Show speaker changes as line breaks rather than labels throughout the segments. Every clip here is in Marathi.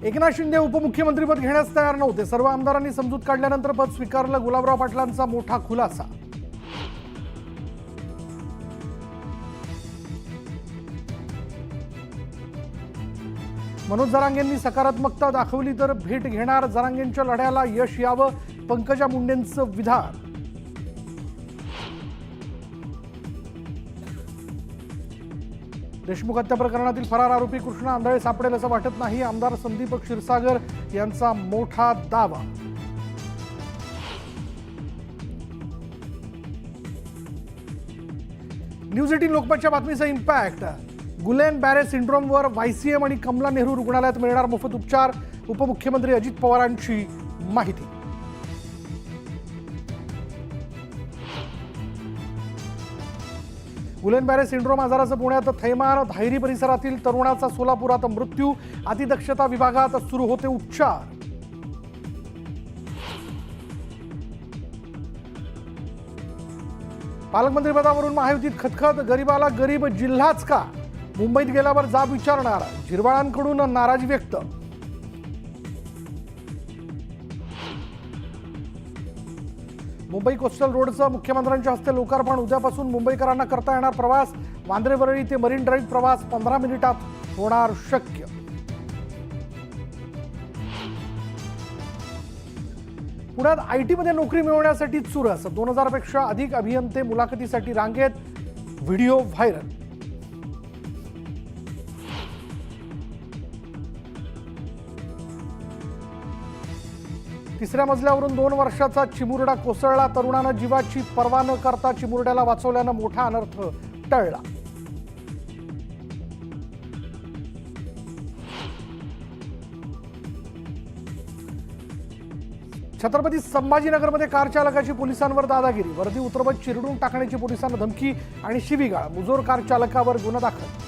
एकनाथ शिंदे उपमुख्यमंत्रीपद घेण्यास तयार नव्हते। सर्व आमदारांनी समजूत काढल्यानंतर पद स्वीकारलं। गुलाबराव पाटलांचा मोठा खुलासा। मनोज जरांगेंनी सकारात्मकता दाखवली तर भेट घेणार। जरांगेंच्या लढ्याला यश यावं, पंकजा मुंडेंचं विधान। देशमुख हत्या प्रकरणातील फरार आरोपी कृष्णा आंधळे सापडेल असं वाटत नाही। आमदार संदीप क्षीरसागर यांचा मोठा दावा। न्यूज 18 लोकमतच्या बातमीचा इम्पॅक्ट। गुलेन बॅरे सिंड्रोमवर YCM आणि कमला नेहरू रुग्णालयात मिळणार मोफत उपचार। उपमुख्यमंत्री अजित पवारांची माहिती। गुलेन बॅरे सिंड्रोम आजाराचं पुण्यात थैमान। धायरी परिसरातील तरुणाचा सोलापुरात मृत्यू। अतिदक्षता विभागात सुरू होते उपचार। पालकमंत्रीपदावरून महायुतीत खतखत। गरीबाला गरीब जिल्हाच का? मुंबईत गेल्यावर जाब विचारणार। झिरवाळांकडून नाराजी व्यक्त। मुंबई कोस्टल रोडचं मुख्यमंत्र्यांच्या हस्ते लोकार्पण। उद्यापासून मुंबईकरांना करता येणार प्रवास। वांद्रे ते मरीन ड्राईव्ह प्रवास 15 मिनिटात होणार शक्य। पुण्यात IT मध्ये नोकरी मिळवण्यासाठी चुरस। 2000 पेक्षा अधिक अभियंते मुलाखतीसाठी रांगेत। Video viral. तिसऱ्या मजल्यावरून 2 वर्षाचा चिमुरडा कोसळला। तरुणानं जीवाची पर्वा न करता चिमुरड्याला वाचवल्यानं मोठा अनर्थ टळला। छत्रपती संभाजीनगरमध्ये कार चालकाची पोलिसांवर दादागिरी। वर्दी उतरवत चिरडून टाकण्याची पोलिसांना धमकी आणि शिवीगाळ। मुजोर कार चालकावर गुन्हा दाखल।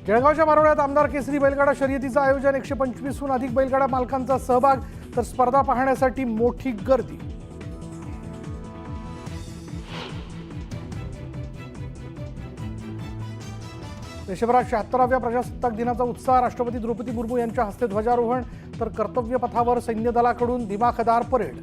जळगावच्या मारोळ्यात आमदार केसरी बैलगाडा शर्यतीचं आयोजन। 125हून अधिक बैलगाडा मालकांचा सहभाग। तर स्पर्धा पाहण्यासाठी मोठी गर्दी। देशभरात 76व्या प्रजासत्ताक दिनाचा उत्साह। राष्ट्रपती द्रौपदी मुर्मू यांच्या हस्ते ध्वजारोहण तर कर्तव्य पथावर सैन्य दलाकडून दिमाखदार परेड।